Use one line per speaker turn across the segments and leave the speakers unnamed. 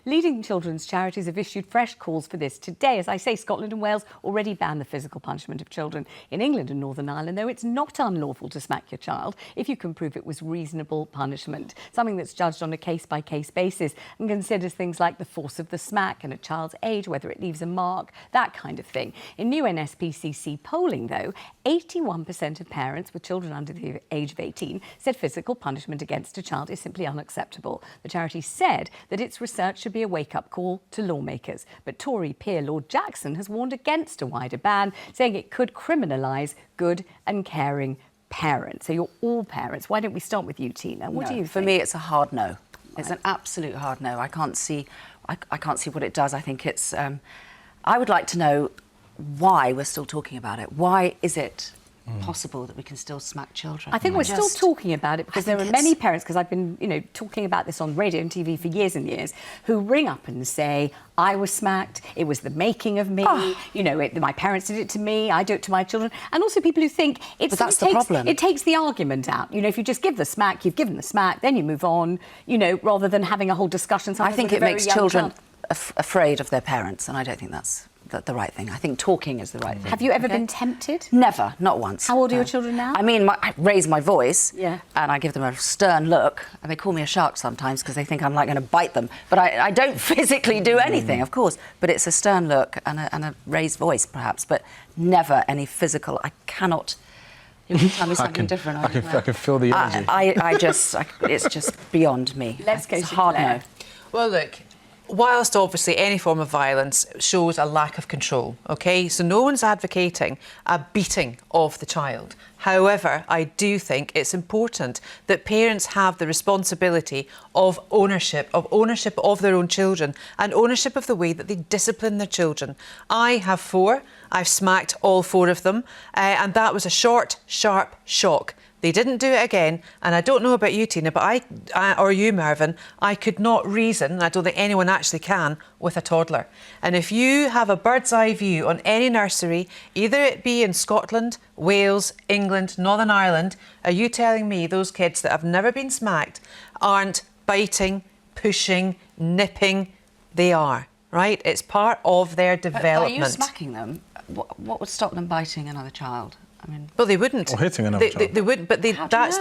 Leading children's charities have issued fresh calls for this today. As I say, Scotland and Wales already ban the physical punishment of children. In England and Northern Ireland, though, it's not unlawful to smack your child if you can prove it was reasonable punishment, something that's judged on a case-by-case basis and considers things like the force of the smack and a child's age, whether it leaves a mark, that kind of thing. In new NSPCC polling, though, 81% of parents with children under the age of 18 said physical punishment against a child is simply unacceptable. The charity said that its research should be a wake-up call to lawmakers. But Tory peer Lord Jackson has warned against a wider ban, saying it could criminalise good and caring parents. So you're all parents. Why don't we start with you, Tina? What do you think?
For me, it's a hard no. It's an absolute hard no. I can't see what it does. I think it's... I would like to know why we're still talking about it. Why is it possible that we can still smack children?
I think we're still talking about it because there are many parents, because I've been, talking about this on radio and TV for years and years, who ring up and say, I was smacked, it was the making of me, my parents did it to me, I do it to my children. And also people who think
but that's the problem.
It takes the argument out. If you just give the smack, you've given the smack, then you move on, rather than having a whole discussion.
I think it makes children afraid of their parents, and I don't think that's the right thing. I think talking is the right thing.
Have you ever been tempted?
Never, not once.
How old are your children now?
I mean, I raise my voice and I give them a stern look, and they call me a shark sometimes because they think I'm like going to bite them. But I don't physically do anything, of course. But it's a stern look and a raised voice, perhaps, but never any physical. I cannot... You can tell me something different.
I can feel the energy.
It's just beyond me.
Let's go to
hard
Clare.
no.
Well, look, whilst obviously any form of violence shows a lack of control, OK? So no one's advocating a beating of the child. However, I do think it's important that parents have the responsibility of ownership of their own children and ownership of the way that they discipline their children. I have 4. I've smacked all 4 of them, and that was a short, sharp shock. They didn't do it again, and I don't know about you, Tina, but or you, Marvyn, I could not reason, and I don't think anyone actually can, with a toddler. And if you have a bird's eye view on any nursery, either it be in Scotland, Wales, England, Northern Ireland, are you telling me those kids that have never been smacked aren't biting, pushing, nipping? They are, right? It's part of their development.
But are you smacking them? What would stop them biting another child? I mean,
well, they wouldn't.
Or hitting another child.
They wouldn't, but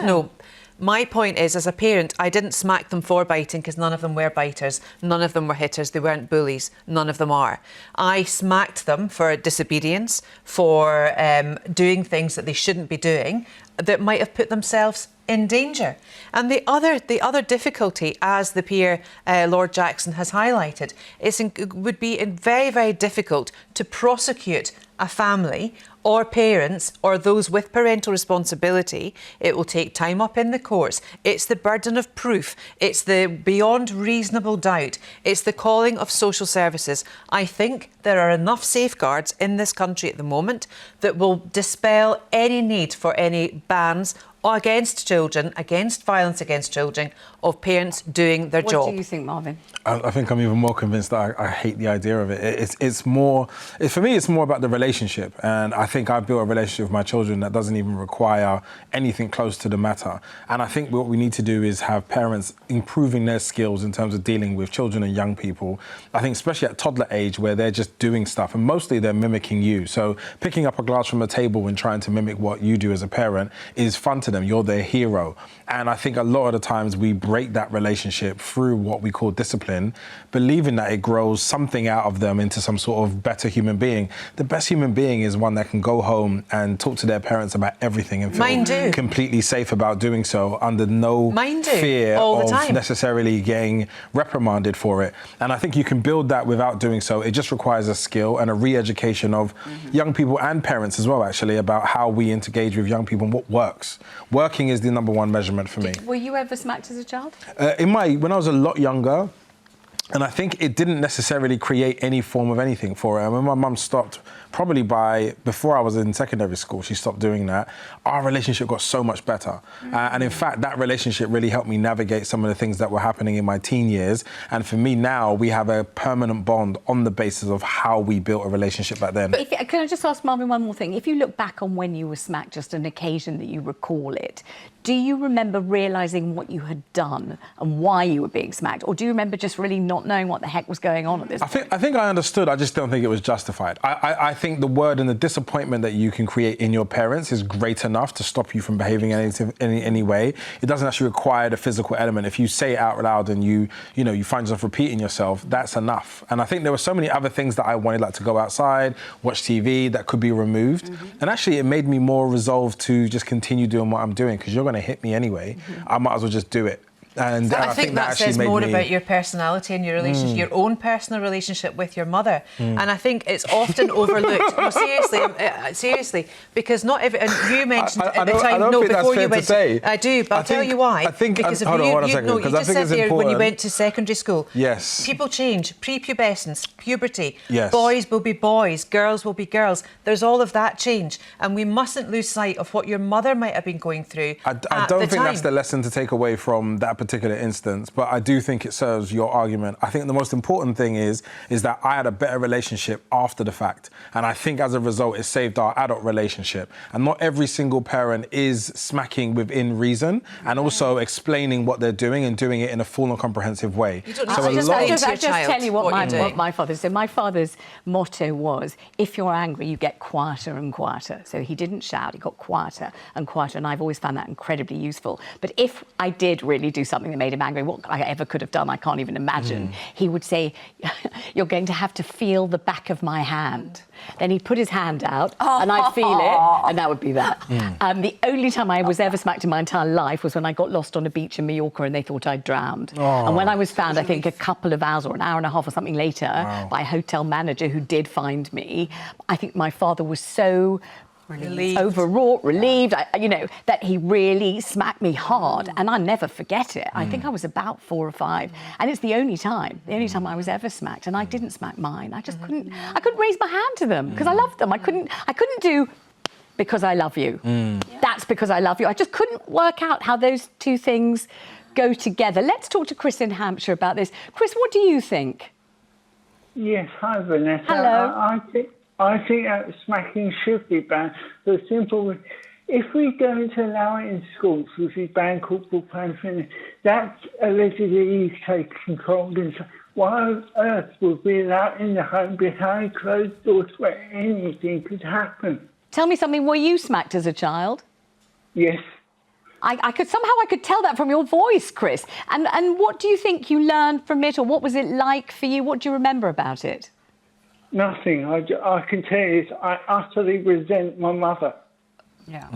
no. My point is, as a parent, I didn't smack them for biting because none of them were biters, none of them were hitters, they weren't bullies, none of them are. I smacked them for disobedience, for doing things that they shouldn't be doing, that might have put themselves in danger. And the other difficulty, as the peer Lord Jackson has highlighted, it would be very, very difficult to prosecute a family or parents or those with parental responsibility. It will take time up in the courts. It's the burden of proof. It's the beyond reasonable doubt. It's the calling of social services. I think there are enough safeguards in this country at the moment that will dispel any need for any bans against children, against violence against children, of parents doing their job.
What do you think, Marvyn?
I think I'm even more convinced that I hate the idea of it. It's more, for me, it's more about the relationship. And I think I've built a relationship with my children that doesn't even require anything close to the matter. And I think what we need to do is have parents improving their skills in terms of dealing with children and young people. I think especially at toddler age where they're just doing stuff and mostly they're mimicking you. So picking up a glass from a table and trying to mimic what you do as a parent is fun to them. You're their hero. And I think a lot of the times we break that relationship through what we call discipline, believing that it grows something out of them into some sort of better human being. The best human being is one that can go home and talk to their parents about everything and feel completely safe about doing so under no fear of necessarily getting reprimanded for it. And I think you can build that without doing so. It just requires a skill and a re-education of young people and parents as well, actually, about how we engage with young people and what works. Working is the #1 measurement for me.
Were you ever smacked as a child?
When I was a lot younger, and I think it didn't necessarily create any form of anything for it. And when my mum stopped, probably before I was in secondary school, she stopped doing that, our relationship got so much better. And in fact, that relationship really helped me navigate some of the things that were happening in my teen years. And for me now, we have a permanent bond on the basis of how we built a relationship back then.
But can I just ask Marvyn one more thing? If you look back on when you were smacked, just an occasion that you recall it, Do you remember realising what you had done and why you were being smacked? Or do you remember just really not knowing what the heck was going on at this point?
I think I understood. I just don't think it was justified. I think the word and the disappointment that you can create in your parents is great enough to stop you from behaving in any way. It doesn't actually require the physical element. If you say it out loud and you find yourself repeating yourself, that's enough. And I think there were so many other things that I wanted, like to go outside, watch TV, that could be removed. And actually, it made me more resolved to just continue doing what I'm doing, because you're going to hit me anyway. I might as well just do it. And
I think that says more about your personality and your relationship, your own personal relationship with your mother. And I think it's often overlooked. No, seriously, because not every. And you mentioned at the time, no, before you went. I do, but I'll tell you why.
I think.
Because
hold on a second,
you just said there when you went to secondary school.
Yes.
People change. Prepubescence, puberty.
Yes.
Boys will be boys. Girls will be girls. There's all of that change, and we mustn't lose sight of what your mother might have been going through.
I don't think that's the lesson to take away from that particular instance, but I do think it serves your argument. I think the most important thing is that I had a better relationship after the fact, and I think as a result it saved our adult relationship. And not every single parent is smacking within reason and also explaining what they're doing and doing it in a full and comprehensive way.
You don't need
So
to
a
just
lot-
I'll just tell you what
what
my father said. My father's motto was, if you're angry, you get quieter and quieter. So he didn't shout, he got quieter and quieter, and I've always found that incredibly useful. But if I did really do something that made him angry, what I ever could have done, I can't even imagine, he would say, you're going to have to feel the back of my hand. Then he'd put his hand out and I'd feel it, and that would be that. The only time I was ever smacked in my entire life was when I got lost on a beach in Mallorca and they thought I'd drowned. And when I was found, I think a couple of hours or an hour and a half or something later by a hotel manager who did find me, I think my father was so overwrought, relieved, that he really smacked me hard, and I'll never forget it. I think I was about 4 or 5, and it's the only time I was ever smacked, and I didn't smack mine. I just couldn't raise my hand to them because I loved them. I couldn't do because I love you. That's because I love you. I just couldn't work out how those two things go together. Let's talk to Chris in Hampshire about this. Chris, what do you think?
Yes, hi Vanessa.
Hello.
I think that smacking should be banned. For the simple, if we're going to allow it in schools, which is banned corporal punishment, that's allegedly taking control. Why on earth would we allow it in the home behind closed doors where anything could happen?
Tell me something. Were you smacked as a child?
Yes.
I could tell that from your voice, Chris. And what do you think you learned from it, or what was it like for you? What do you remember about it?
Nothing. I can tell you this. I utterly resent my mother.
Yeah,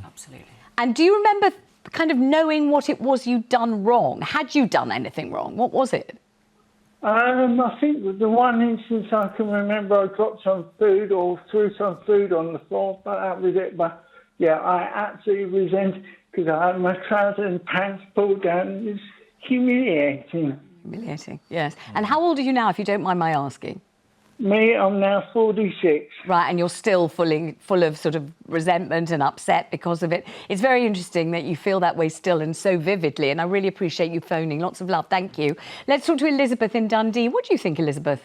absolutely.
And do you remember kind of knowing what it was you'd done wrong? Had you done anything wrong? What was it?
I think the one instance I can remember, I dropped some food or threw some food on the floor, but that was it. But yeah, I absolutely resent, because I had my trousers and pants pulled down. It's humiliating.
Humiliating, yes. And how old are you now, if you don't mind my asking?
Me, I'm now 46.
Right, and you're still full of sort of resentment and upset because of it. It's very interesting that you feel that way still and so vividly, and I really appreciate you phoning. Lots of love, thank you. Let's talk to Elizabeth in Dundee. What do you think, Elizabeth?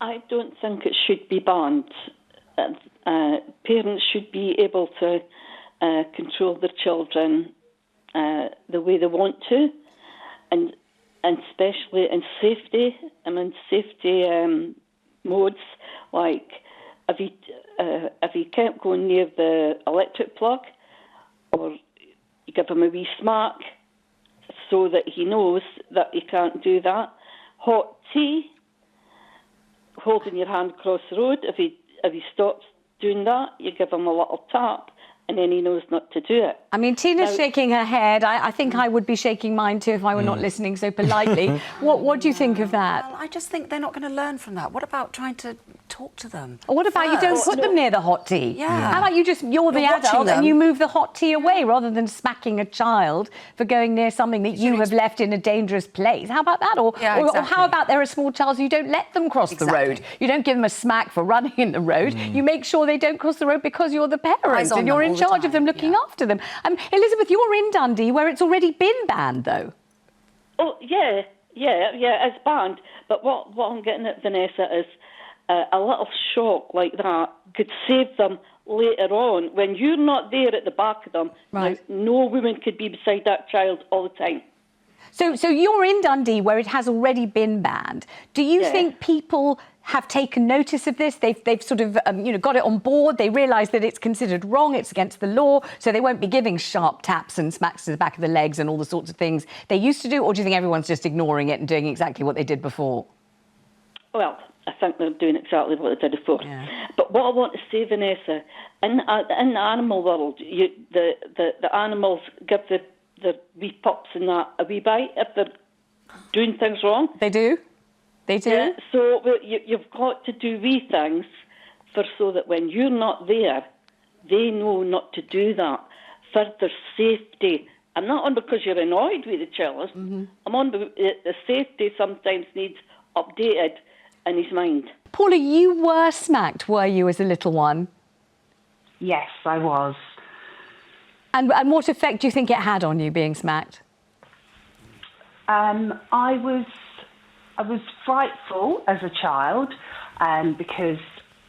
I don't think it should be banned. Parents should be able to control their children the way they want to, and especially in safety. Safety modes, like if you can't go near the electric plug, or you give him a wee smack so that he knows that you can't do that. Hot tea, holding your hand across the road. If he stops doing that, you give him a little tap, and then he knows not to do it.
I mean, Tina's shaking her head. I think I would be shaking mine too if I were not listening so politely. What do you think of that?
Well, I just think they're not going to learn from that. What about trying to talk to them?
Or what about you don't put them near the hot tea?
Yeah.
How about you're the adult and you move the hot tea away rather than smacking a child for going near something that you have left in a dangerous place? How about that? Or how about they're a small child, so you don't let them cross the road? You don't give them a smack for running in the road. You make sure they don't cross the road because you're the parent and you're in charge of them, looking after them. Elizabeth, you're in Dundee where it's already been banned, though.
Oh, yeah, it's banned. But what I'm getting at, Vanessa, is a little shock like that could save them later on, when you're not there at the back of them,
Right.
no woman could be beside that child all the time.
So you're in Dundee where it has already been banned. Do you
Yeah.
think people have taken notice of this? They've sort of got it on board. They realise that it's considered wrong. It's against the law. So they won't be giving sharp taps and smacks to the back of the legs and all the sorts of things they used to do. Or do you think everyone's just ignoring it and doing exactly what they did before?
Well, I think they're doing exactly what they did before.
Yeah.
But what I want to say, Vanessa, in the animal world, the animals give the wee pups and that a wee bite if they're doing things wrong.
They do? They do?
Yeah, so you've got to do wee things so that when you're not there, they know not to do that for their safety. I'm not on because you're annoyed with the chillers.
Mm-hmm.
I'm on the safety sometimes needs updated in his mind.
Paula, you were smacked, were you, as a little one?
Yes, I was.
And what effect do you think it had on you being smacked?
I was frightful as a child because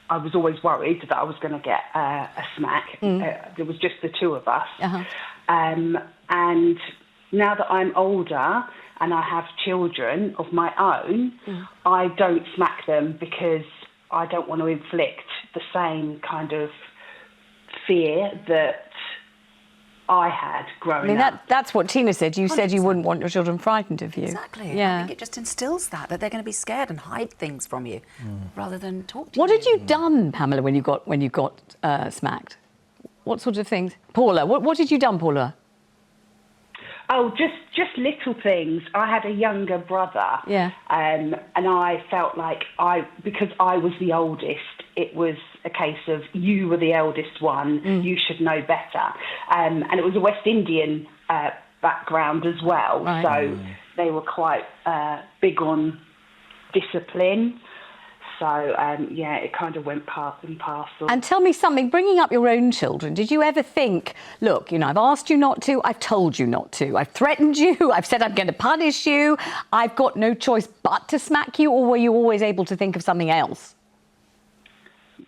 I was always worried that I was going to get a smack. There was just the two of us.
Uh-huh.
And now that I'm older and I have children of my own, I don't smack them because I don't want to inflict the same kind of fear that I had growing up.
That's what Tina said. You said you
100%.
wouldn't want your children frightened of you.
Exactly.
Yeah.
I think it just instills that they're going to be scared and hide things from you rather than talk to
What
you.
had you done, Pamela, when you got smacked? What sort of things? Paula, what had you done, Paula?
Oh, just little things. I had a younger brother.
Yeah.
And I felt like because I was the oldest, it was a case of you were the eldest one, you should know better. And it was a West Indian background as well.
Right.
So they were quite big on discipline. So, it kind of went part and parcel.
And tell me something, bringing up your own children, did you ever think, look, I've asked you not to, I've told you not to, I've threatened you, I've said I'm going to punish you, I've got no choice but to smack you, or were you always able to think of something else?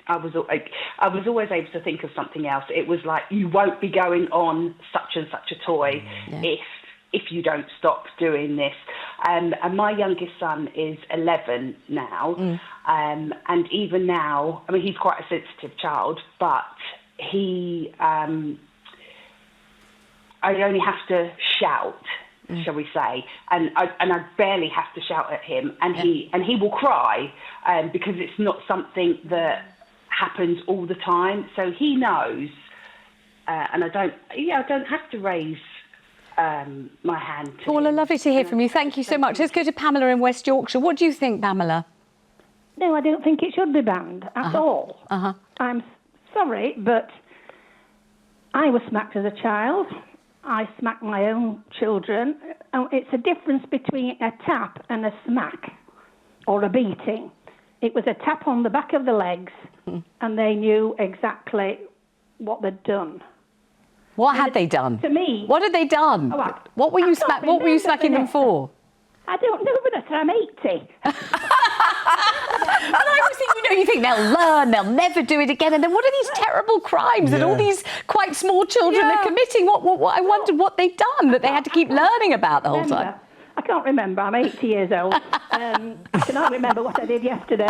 I was always able to think of something else. It was like, you won't be going on such and such a toy if you don't stop doing this. And my youngest son is 11 now. And even now, I mean, he's quite a sensitive child, but I only have to shout, shall we say, and I barely have to shout at him, and he will cry because it's not something that happens all the time. So he knows, and I don't have to raise my hand to
Paula,
him.
lovely to hear from you. Thank you so much. Let's go to Pamela in West Yorkshire. What do you think, Pamela?
No, I don't think it should be banned at all. I'm sorry, but I was smacked as a child. I smacked my own children. It's a difference between a tap and a smack or a beating. It was a tap on the back of the legs, and they knew exactly what they'd done.
What had they done?
To me.
What had they done? What were you smacking them for?
I don't know, Vanessa. I'm 80.
And I was thinking, you think they'll learn, they'll never do it again. And then what are these terrible crimes that all these quite small children are committing? What I wondered what they'd done that they had to keep learning about the whole time.
I can't remember. I'm 80 years old. I cannot remember what I did yesterday.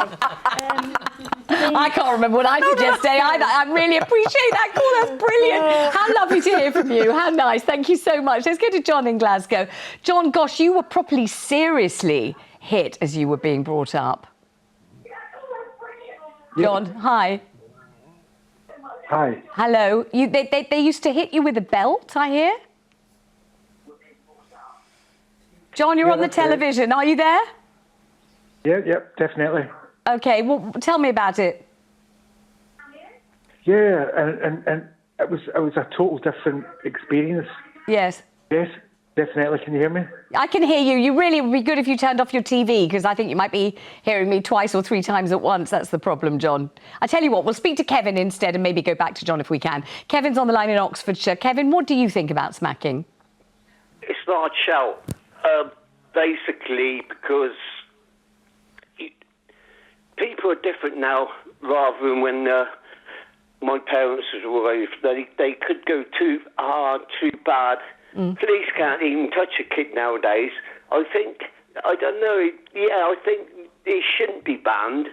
I can't remember what I did yesterday either. I really appreciate that call. That's brilliant. How lovely to hear from you. How nice. Thank you so much. Let's go to John in Glasgow. John, gosh, you were properly seriously hit as you were being brought up. John, hi.
Hi.
Hello. They used to hit you with a belt, I hear? John, you're on the television. Are you there?
Yeah, definitely.
Okay, well, tell me about it.
Yeah, and it was a total different experience.
Yes.
Yes, definitely. Can you hear me?
I can hear you. You really would be good if you turned off your TV, because I think you might be hearing me twice or three times at once. That's the problem, John. I tell you what, we'll speak to Kevin instead and maybe go back to John if we can. Kevin's on the line in Oxfordshire. Kevin, what do you think about smacking?
It's not a shout. Basically, because people are different now, rather than when my parents was always, they could go too hard, too bad. Police can't even touch a kid nowadays. I think it shouldn't be banned,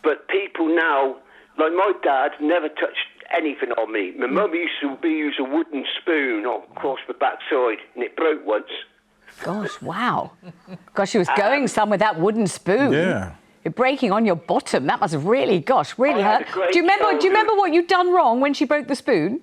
but people now, like my dad, never touched anything on me. My mum used to use a wooden spoon across the backside, and it broke once.
Gosh, wow. Gosh, she was going some with that wooden spoon.
Yeah.
You're breaking on your bottom. That must have really hurt. Do you remember what you'd done wrong when she broke the spoon?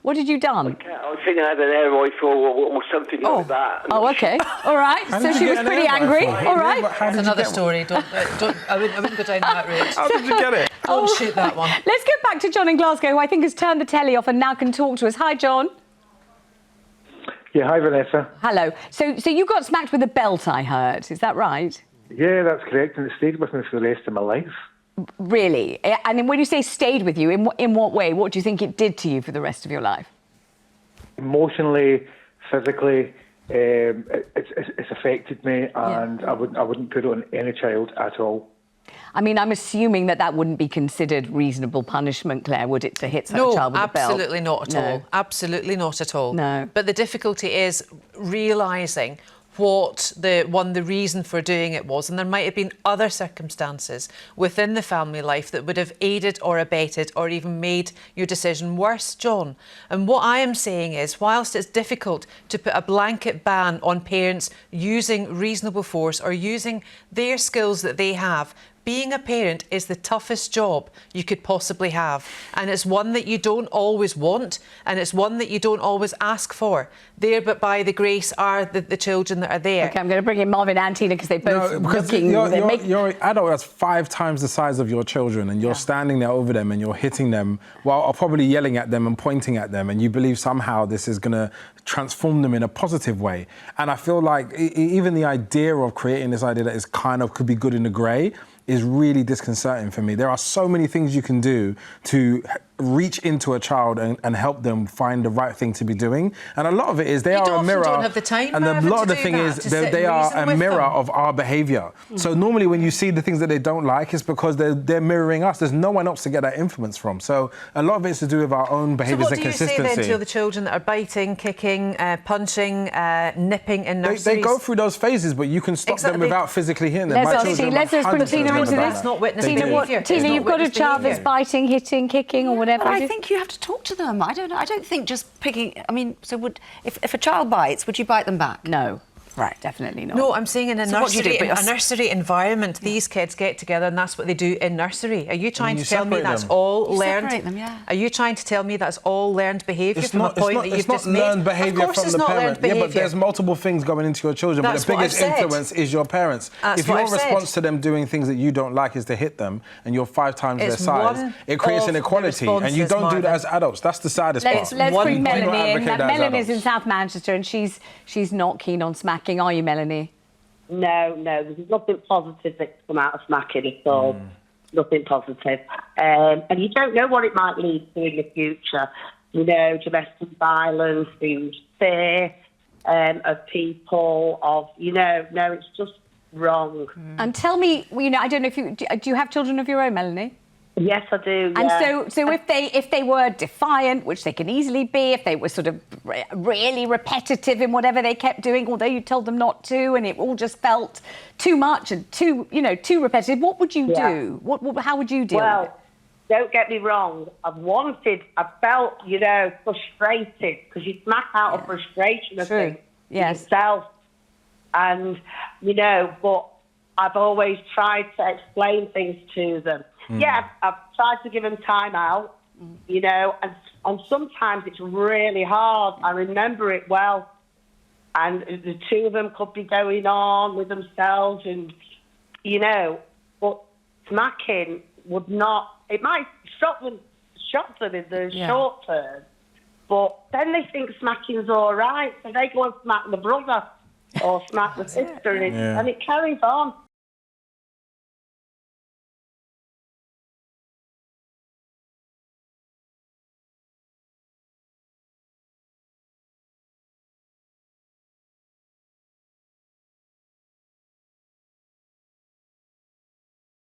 What did you done?
I think I had an air rifle or something like that.
Oh, okay. All right. So she was pretty angry. All right.
That's another story. I wouldn't go down that route.
How did you get it?
Don't shoot that one.
Let's go back to John in Glasgow, who I think has turned the telly off and now can talk to us. Hi, John.
Yeah, hi, Vanessa.
Hello. So you got smacked with a belt, I heard. Is that right?
Yeah, that's correct, and it stayed with me for the rest of my life.
Really? And when you say stayed with you, in what way? What do you think it did to you for the rest of your life?
Emotionally, physically, it's affected me, and I wouldn't put it on any child at all.
I mean, I'm assuming that wouldn't be considered reasonable punishment, Claire, would it, to hit a child with a belt?
No, absolutely not at all. Absolutely not at all.
No.
But the difficulty is realising what the reason for doing it was, and there might have been other circumstances within the family life that would have aided or abetted or even made your decision worse, John. And what I am saying is, whilst it's difficult to put a blanket ban on parents using reasonable force or using their skills that they have, being a parent is the toughest job you could possibly have, and it's one that you don't always want, and it's one that you don't always ask for. There, but by the grace are the children that are there.
Okay, I'm going to bring in Marvyn and Tina because they're both looking...
You're an adult that's 5 times the size of your children, and you're standing there over them and you're hitting them while probably yelling at them and pointing at them, and you believe somehow this is going to transform them in a positive way. And I feel like even the idea of creating this idea that is kind of could be good in the grey is really disconcerting for me. There are so many things you can do to reach into a child and help them find the right thing to be doing. And a lot of it is they are a mirror.
Don't have the time,
and a lot of the thing is they are a mirror of our behaviour. So normally when you see the things that they don't like, it's because they're mirroring us. There's no one else to get that influence from. So a lot of it's to do with our own behaviours and consistency.
So what do you say then to the children that are biting, kicking, punching, nipping in nurseries?
They go through those phases, but you can stop them without physically hitting them.
Let's bring Tina into this.
That's not witness behaviour.
Tina, you've got a child that's biting, hitting, kicking or whatever.
I think you have to talk to them. I don't think just picking... I mean, so if a child bites, would you bite them back?
No.
Right.
Definitely not.
No, I'm saying in a nursery environment,
Yeah.
These kids get together and that's what they do in nursery. Are you trying to tell me that's
them.
all learned?
Separate them, yeah.
Are you trying to tell me that's all learned behaviour from a point that you've just made?
It's not learned behaviour
Of course
from
it's
the
not
parent.
learned behaviour.
Yeah, but there's multiple things going into your children,
That's
but the
what
biggest
I've said.
influence is your parents.
That's
If
what
your
I've said.
response to them doing things that you don't like is to hit them, and you're 5 times their
It's
size,
one
it creates
of the
inequality, and you
responses,
don't do that
Marvyn.
as adults. That's the saddest part.
Let's bring Melanie in.
advocate that as
Melanie's in
adults.
South Manchester and she's not keen on smacking. Are you, Melanie?
No, there's nothing positive that's come out of smacking at all. Nothing positive. And you don't know what it might lead to in the future. You know, domestic violence, the fear of people, no, it's just wrong.
And tell me, I don't know if do you have children of your own, Melanie?
Yes, I do.
And
yeah.
so if they were defiant, which they can easily be, if they were sort of really repetitive in whatever they kept doing, although you told them not to, and it all just felt too much and too repetitive, what would you do? How would you deal with it?
Don't get me wrong. I felt, frustrated because you smack out of frustration of things yourself. And, but I've always tried to explain things to them. Yeah, I've tried to give them time out, and sometimes it's really hard. I remember it well. And the two of them could be going on with themselves and, but smacking would not, it might shock them in the short term, but then they think smacking's all right, so they go and smack the brother or smack the sister, and it carries on.